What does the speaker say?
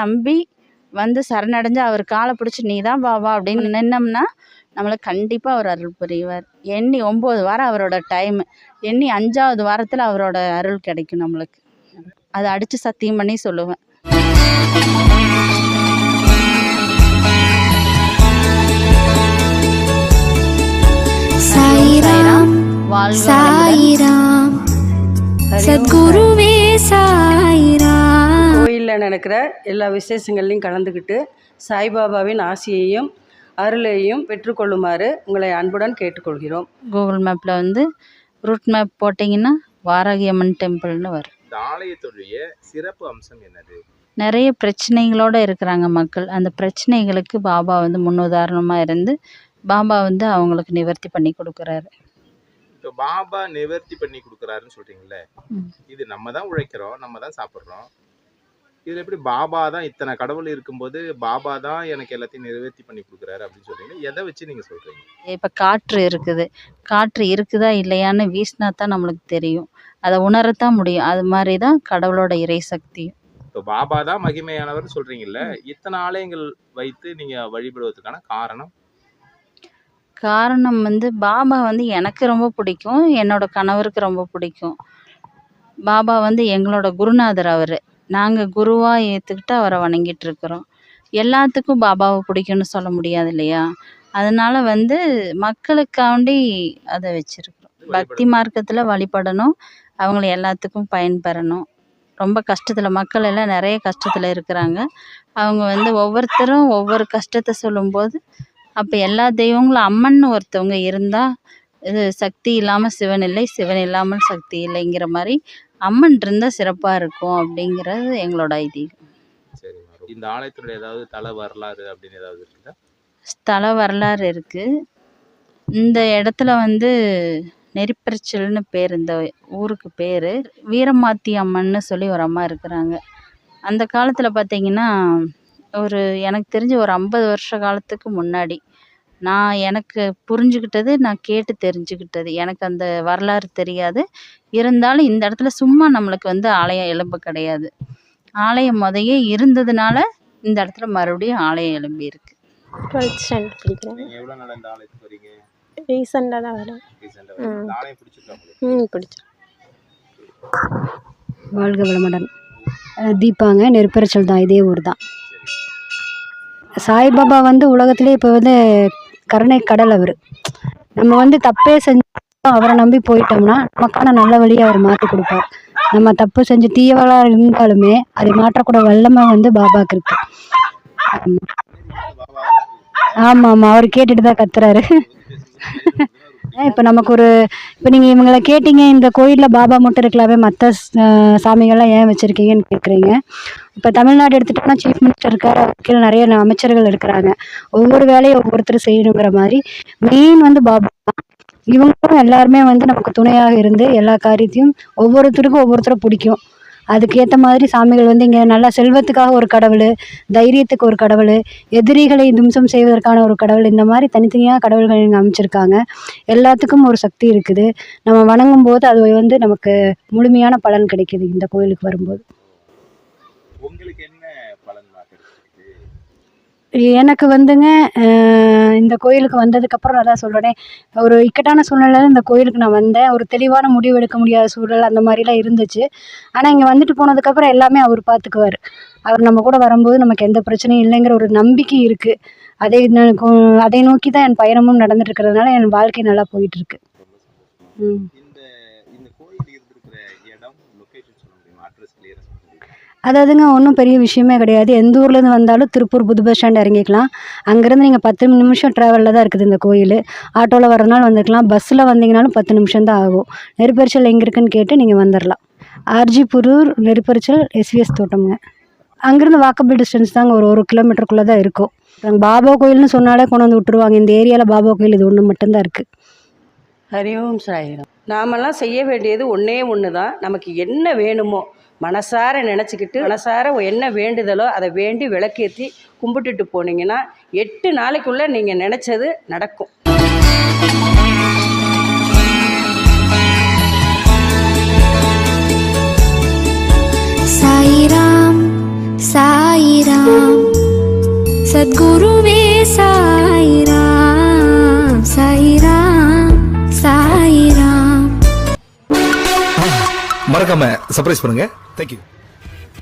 நம்பி வந்து சரணடைஞ்சு அவர் காலை பிடிச்சி நீ தான் பாபா அப்படின்னு நின்னோம்னா நம்மளுக்கு கண்டிப்பாக அவர் அருள் புரிவார். எண்ணி 9 வாரம் அவரோட டைமு, எண்ணி 5ஆவது வாரத்தில் அவரோட அருள் கிடைக்கும் நம்மளுக்கு. அதை அடித்து சத்தியம் பண்ணி சொல்லுவேன். சாயிராம் சாயிராம் சத்குருவே சாயிராம். கோயிலில் நடக்கிற எல்லா விசேஷங்கள்லையும் கலந்துக்கிட்டு சாய்பாபாவின் ஆசியையும் அருளையும் பெற்றுக்கொள்ளுமாறு உங்களை அன்புடன் கேட்டுக்கொள்கிறோம். கூகுள் மேப்பில் வந்து ரூட் மேப் போட்டிங்கன்னா வாராகி அம்மன் டெம்பிள்னு வரும். இந்த ஆலயத்துடைய சிறப்பு அம்சம் என்னது? நிறைய பிரச்சனைகளோடு இருக்கிறாங்க மக்கள். அந்த பிரச்சனைகளுக்கு பாபா வந்து முன்னுதாரணமாக இருந்து பாபா வந்து அவங்களுக்கு நிவர்த்தி பண்ணி கொடுக்குறாரு. இப்போ பாபா நிவர்த்தி பண்ணி கொடுக்குறாருன்னு சொல்றீங்களே, இது நம்ம தான் உழைக்கிறோம், நம்ம தான் சாப்பிட்றோம். இதில் எப்படி பாபா தான் இத்தனை கடவுள் இருக்கும்போது பாபா தான் எனக்கு எல்லாத்தையும் நிவர்த்தி பண்ணி கொடுக்குறாரு அப்படின்னு சொல்றீங்க? எதை வச்சு நீங்கள் சொல்கிறீங்க? இப்போ காற்று இருக்குது, காற்று இருக்குதா இல்லையான்னு வீசினா தான் நம்மளுக்கு தெரியும், அதை உணரத்தான் முடியும். அது மாதிரி தான் கடவுளோட இறை சக்தியும். இப்போ பாபா தான் மகிமையானவர் சொல்றீங்கல்ல, இத்தனை ஆலயங்கள் வைத்து நீங்கள் வழிபடுவதற்கான காரணம் வந்து பாபா வந்து எனக்கு ரொம்ப பிடிக்கும், என்னோட கணவருக்கு ரொம்ப பிடிக்கும். பாபா வந்து எங்களோட குருநாதர். அவர் நாங்கள் குருவாக ஏற்றுக்கிட்டு அவரை வணங்கிட்டு இருக்கிறோம். எல்லாத்துக்கும் பாபாவை பிடிக்கும்னு சொல்ல முடியாது இல்லையா? அதனால வந்து மக்களுக்காண்டி அதை வச்சிருக்கிறோம். பக்தி மார்க்கத்தில் வழிபடணும், அவங்கள எல்லாத்துக்கும் பயன்பெறணும். ரொம்ப கஷ்டத்தில் மக்கள் எல்லாம் நிறைய கஷ்டத்தில் இருக்கிறாங்க. அவங்க வந்து ஒவ்வொருத்தரும் ஒவ்வொரு கஷ்டத்தை சொல்லும்போது அப்போ எல்லா தெய்வங்களும் அம்மன்னு ஒருத்தவங்க இருந்தால் இது சக்தி இல்லாமல் சிவன் இல்லை, சிவன் இல்லாமல் சக்தி இல்லைங்கிற மாதிரி அம்மன் இருந்தால் சிறப்பாக இருக்கும் அப்படிங்கிறது எங்களோட ஐதீகம். சரிம்மா. இந்த ஆலயத்தினுடைய ஏதாவது தல வரலாறு அப்படின்னு ஏதாவது இருக்குதா? ஸ்தல வரலாறு இருக்குது. இந்த இடத்துல வந்து நெறிப்பரிச்சல்னு பேர், இந்த ஊருக்கு பேர். வீரமாத்தி அம்மன்னு சொல்லி ஒரு அம்மா இருக்கிறாங்க. அந்த காலத்தில் பார்த்திங்கன்னா ஒரு எனக்கு தெரிஞ்ச ஒரு 50 வருஷ காலத்துக்கு முன்னாடி நான் எனக்கு புரிஞ்சுக்கிட்டது, நான் கேட்டு தெரிஞ்சுக்கிட்டது. எனக்கு அந்த வரலாறு தெரியாது. இருந்தாலும் இந்த இடத்துல சும்மா நம்மளுக்கு வந்து ஆலயம் எழும்ப கிடையாது. ஆலயம் முதையே இருந்ததுனால இந்த இடத்துல மறுபடியும் ஆலயம் எழும்பி இருக்கு. 12th ஸ்டாண்டர்ட் படிக்கிறேன். நீங்கள் எவ்வளோ நாள் இந்த ஆலயத்துக்கு வரீங்க? ரீசெண்டாக தான் வரேன். இந்த ஆலயம் பிடிச்சிருக்கா உங்களுக்கு? பிடிச்சிருக்கு. வாழ்க வளமுடன். தீபாங்க, நெருப்பரிச்சல் தான், இதே ஊர் தான். சாய்பாபா வந்து உலகத்திலே இப்போ வந்து கருணை கடல். அவர் நம்ம வந்து தப்பே செஞ்சோம் அவரை நம்பி போயிட்டோம்னா நமக்கான நல்ல வழியை அவர் மாற்றி கொடுப்பார். நம்ம தப்பு செஞ்சு தீயவளாக இருந்தாலுமே அதை மாற்றக்கூட வல்லமை வந்து பாபாவுக்கு இருக்கு. ஆமாம் ஆமாம், அவர் கேட்டுட்டு தான் கத்துறாரு. இப்போ நமக்கு இப்போ நீங்கள் இவங்களை கேட்டீங்க, இந்த கோயிலில் பாபா மட்டும் இருக்கலாமே மற்ற சாமிகள்லாம் ஏன் வச்சுருக்கீங்கன்னு கேட்குறீங்க. இப்போ தமிழ்நாடு எடுத்துட்டோம்னா சீஃப் மினிஸ்டர் இருக்கார், கீழே நிறைய அமைச்சர்கள் இருக்கிறாங்க. ஒவ்வொரு வேலையும் ஒவ்வொருத்தர் செய்யணுங்கிற மாதிரி மெயின் வந்து பாபா தான். இவங்களும் எல்லாருமே வந்து நமக்கு துணையாக இருந்து எல்லா காரியத்தையும் ஒவ்வொருத்தருக்கும் ஒவ்வொருத்தரும் பிடிக்கும். அதுக்கேற்ற மாதிரி சாமிகள் வந்து இங்கே நல்லா செல்வத்துக்காக ஒரு கடவுள், தைரியத்துக்கு ஒரு கடவுள், எதிரிகளை தும்சம் செய்வதற்கான ஒரு கடவுள், இந்த மாதிரி தனித்தனியாக கடவுள்கள் இங்கே அமைச்சிருக்காங்க. எல்லாத்துக்கும் ஒரு சக்தி இருக்குது. நம்ம வணங்கும் போது அது வந்து நமக்கு முழுமையான பலன் கிடைக்கிது இந்த கோயிலுக்கு வரும்போது. உங்களுக்கு என்ன பலன்? எனக்கு வந்துங்க இந்த கோயிலுக்கு வந்ததுக்கப்புறம் நான் தான் சொல்கிறேன், ஒரு இக்கட்டான சூழ்நிலையில் இந்த கோயிலுக்கு நான் வந்தேன். ஒரு தெளிவான முடிவு எடுக்க முடியாத சூழல் அந்த மாதிரிலாம் இருந்துச்சு. ஆனால் இங்கே வந்துட்டு போனதுக்கப்புறம் எல்லாமே அவர் பார்த்துக்குவார். அவர் நம்ம கூட வரும்போது நமக்கு எந்த பிரச்சனையும் இல்லைங்கிற ஒரு நம்பிக்கை இருக்குது. அதை நோக்கி தான் என் பயணமும் நடந்துட்டு இருக்கிறதுனால என் வாழ்க்கை நல்லா போயிட்டுருக்கு. அதாவதுங்க ஒன்றும் பெரிய விஷயமே கிடையாது. எந்த ஊர்லேருந்து வந்தாலும் திருப்பூர் புது பஸ் ஸ்டாண்ட் இறங்கிக்கலாம். அங்கேருந்து நீங்கள் 10 நிமிஷம் ட்ராவலில் தான் இருக்குது இந்த கோயில். ஆட்டோவில் வரனாலும் வந்துக்கலாம், பஸ்ஸில் வந்தீங்கனாலும் 10 நிமிஷம் தான் ஆகும். நெருப்பரிச்சல் எங்கே இருக்குன்னு கேட்டு நீங்கள் வந்துடலாம். ஆர்ஜி புரூர் நெருப்பரிச்சல் எஸ்விஎஸ் தோட்டம்ங்க. அங்கேருந்து வாக்கபிள் டிஸ்டன்ஸ் தாங்க, ஒரு 1 கிலோமீட்டருக்குள்ளே தான் இருக்கும். பாபா கோயில்னு சொன்னாலே கொண்டு வந்து விட்டுருவாங்க. இந்த ஏரியாவில் பாபா கோயில் இது ஒன்று மட்டும்தான் இருக்குது. ஹரி ஓம் சாயிராம். நாமெல்லாம் செய்ய வேண்டியது ஒன்று தான். நமக்கு என்ன வேணுமோ மனசார நினச்சிக்கிட்டு மனசார என்ன வேண்டுதலோ அதை வேண்டி விளக்கேற்றி கும்பிட்டுட்டு போனீங்கன்னா 8 நாளைக்குள்ளே நீங்கள் நினச்சது நடக்கும். சாயிராம் சாயிராம். சத்குருவே சாயிராம் சாயிராம் சாயிராம். மறக்காம சர்ப்ரைஸ் பண்ணுங்க. தேங்க்யூ.